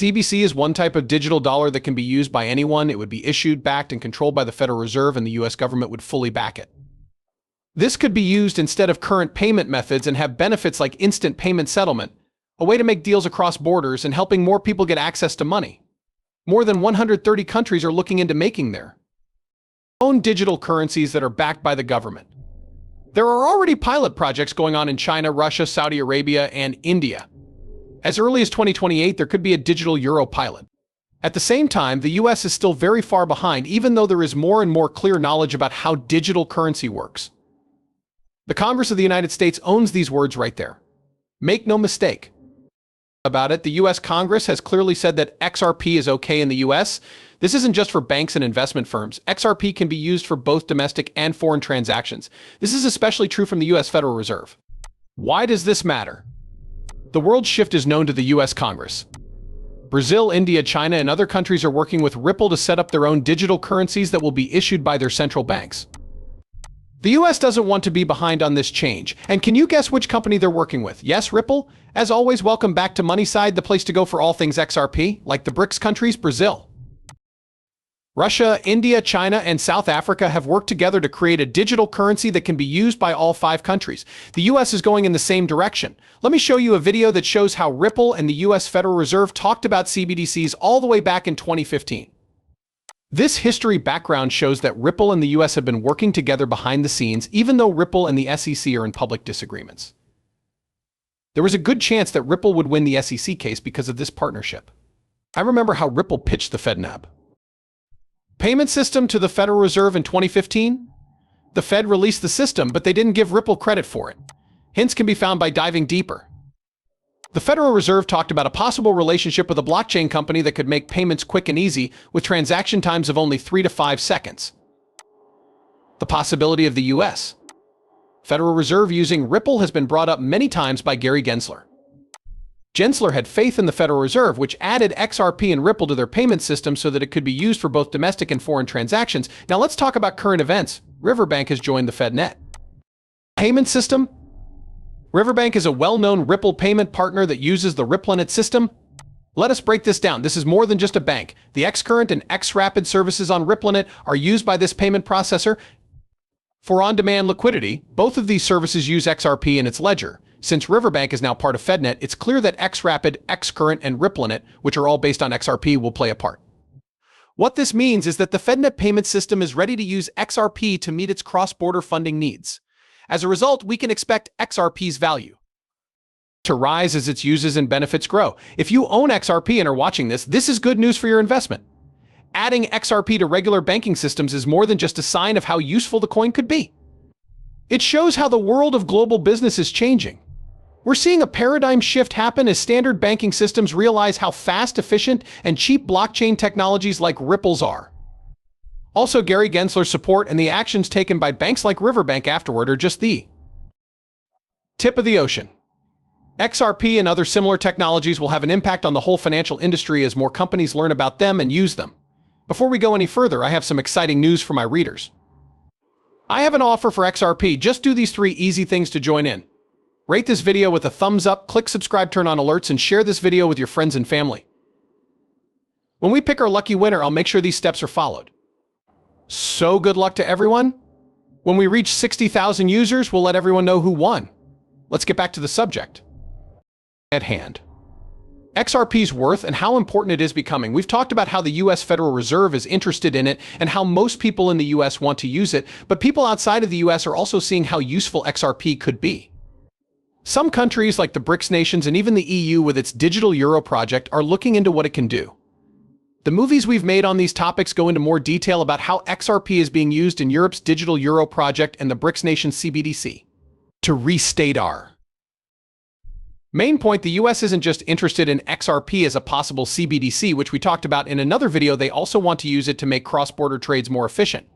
CBDC is one type of digital dollar that can be used by anyone. It would be issued, backed, and controlled by the Federal Reserve, and the US government would fully back it. This could be used instead of current payment methods and have benefits like instant payment settlement, a way to make deals across borders and helping more people get access to money. More than 130 countries are looking into making their own digital currencies that are backed by the government. There are already pilot projects going on in China, Russia, Saudi Arabia, and India. As early as 2028, there could be a digital euro pilot. At the same time, the US is still very far behind, even though there is more and more clear knowledge about how digital currency works. The Congress of the United States owns these words right there. Make no mistake about it, the US Congress has clearly said that XRP is okay in the US. This isn't just for banks and investment firms. XRP can be used for both domestic and foreign transactions. This is especially true from the US Federal Reserve. Why does this matter? The world shift is known to the US Congress. Brazil, India, China, and other countries are working with Ripple to set up their own digital currencies that will be issued by their central banks. The US doesn't want to be behind on this change. And can you guess which company they're working with? Yes, Ripple? As always, welcome back to Moneyside, the place to go for all things XRP, like the BRICS countries, Brazil, Russia, India, China, and South Africa have worked together to create a digital currency that can be used by all 5 countries. The US is going in the same direction. Let me show you a video that shows how Ripple and the US Federal Reserve talked about CBDCs all the way back in 2015. This history background shows that Ripple and the US have been working together behind the scenes, even though Ripple and the SEC are in public disagreements. There was a good chance that Ripple would win the SEC case because of this partnership. I remember how Ripple pitched the FedNAB payment system to the Federal Reserve in 2015. The Fed released the system, but they didn't give Ripple credit for it. Hints can be found by diving deeper. The Federal Reserve talked about a possible relationship with a blockchain company that could make payments quick and easy, with transaction times of only 3 to 5 seconds. The possibility of the US Federal Reserve using Ripple has been brought up many times by Gary Gensler. Gensler had faith in the Federal Reserve, which added XRP and Ripple to their payment system so that it could be used for both domestic and foreign transactions. Now let's talk about current events. Riverbank has joined the FedNet payment system. Riverbank is a well-known Ripple payment partner that uses the RippleNet system. Let us break this down. This is more than just a bank. The xCurrent and xRapid services on RippleNet are used by this payment processor for on-demand liquidity. Both of these services use XRP in its ledger. Since Riverbank is now part of FedNet, it's clear that xRapid, xCurrent, and RippleNet, which are all based on XRP, will play a part. What this means is that the FedNet payment system is ready to use XRP to meet its cross-border funding needs. As a result, we can expect XRP's value to rise as its uses and benefits grow. If you own XRP and are watching this, this is good news for your investment. Adding XRP to regular banking systems is more than just a sign of how useful the coin could be. It shows how the world of global business is changing. We're seeing a paradigm shift happen as standard banking systems realize how fast, efficient, and cheap blockchain technologies like Ripple's are. Also, Gary Gensler's support and the actions taken by banks like Riverbank afterward are just the tip of the ocean. XRP and other similar technologies will have an impact on the whole financial industry as more companies learn about them and use them. Before we go any further, I have some exciting news for my readers. I have an offer for XRP. Just do these 3 easy things to join in. Rate this video with a thumbs up, click subscribe, turn on alerts, and share this video with your friends and family. When we pick our lucky winner, I'll make sure these steps are followed. So good luck to everyone. When we reach 60,000 users, we'll let everyone know who won. Let's get back to the subject at hand. XRP's worth and how important it is becoming. We've talked about how the US Federal Reserve is interested in it and how most people in the US want to use it, but people outside of the US are also seeing how useful XRP could be. Some countries like the BRICS nations and even the EU with its digital euro project are looking into what it can do. The movies we've made on these topics go into more detail about how XRP is being used in Europe's digital euro project and the BRICS nations CBDC. To restate our main point, the US isn't just interested in XRP as a possible CBDC, which we talked about in another video. They also want to use it to make cross-border trades more efficient.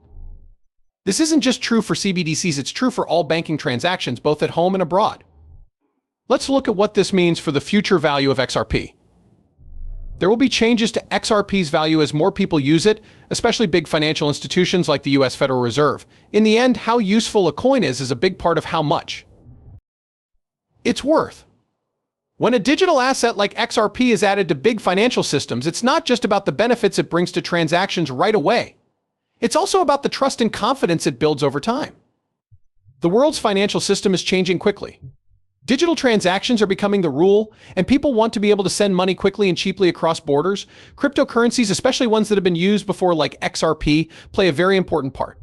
This isn't just true for CBDCs, it's true for all banking transactions, both at home and abroad. Let's look at what this means for the future value of XRP. There will be changes to XRP's value as more people use it, especially big financial institutions like the US Federal Reserve. In the end, how useful a coin is a big part of how much it's worth. When a digital asset like XRP is added to big financial systems, it's not just about the benefits it brings to transactions right away. It's also about the trust and confidence it builds over time. The world's financial system is changing quickly. Digital transactions are becoming the rule, and people want to be able to send money quickly and cheaply across borders. Cryptocurrencies, especially ones that have been used before like XRP, play a very important part.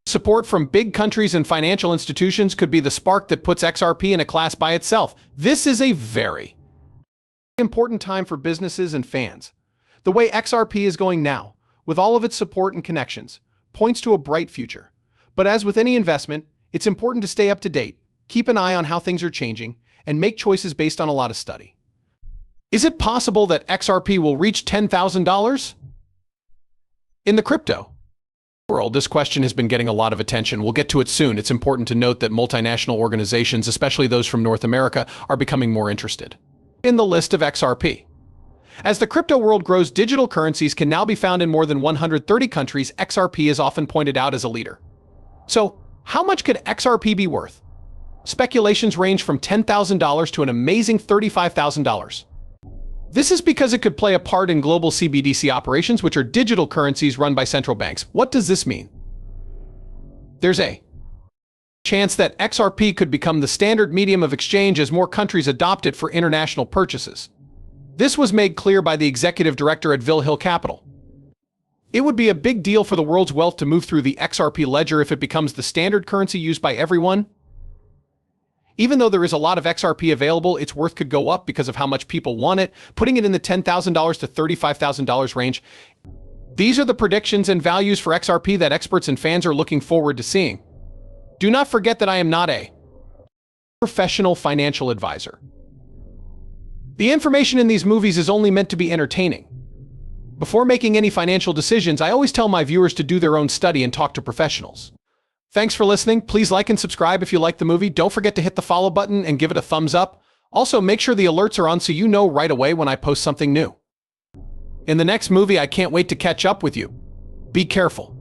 Support from big countries and financial institutions could be the spark that puts XRP in a class by itself. This is a very important time for businesses and fans. The way XRP is going now, with all of its support and connections, points to a bright future. But as with any investment, it's important to stay up to date, keep an eye on how things are changing, and make choices based on a lot of study. Is it possible that XRP will reach $10,000? In the crypto world, this question has been getting a lot of attention. We'll get to it soon. It's important to note that multinational organizations, especially those from North America, are becoming more interested in the list of XRP. As the crypto world grows, digital currencies can now be found in more than 130 countries. XRP is often pointed out as a leader. So, how much could XRP be worth? Speculations range from $10,000 to an amazing $35,000. This is because it could play a part in global CBDC operations, which are digital currencies run by central banks. What does this mean? There's a chance that XRP could become the standard medium of exchange as more countries adopt it for international purchases. This was made clear by the executive director at Hill Capital. It would be a big deal for the world's wealth to move through the XRP ledger if it becomes the standard currency used by everyone. Even though there is a lot of XRP available, its worth could go up because of how much people want it, putting it in the $10,000 to $35,000 range. These are the predictions and values for XRP that experts and fans are looking forward to seeing. Do not forget that I am not a professional financial advisor. The information in these movies is only meant to be entertaining. Before making any financial decisions, I always tell my viewers to do their own study and talk to professionals. Thanks for listening. Please like and subscribe if you like the movie. Don't forget to hit the follow button and give it a thumbs up. Also, make sure the alerts are on so you know right away when I post something new. In the next movie, I can't wait to catch up with you. Be careful.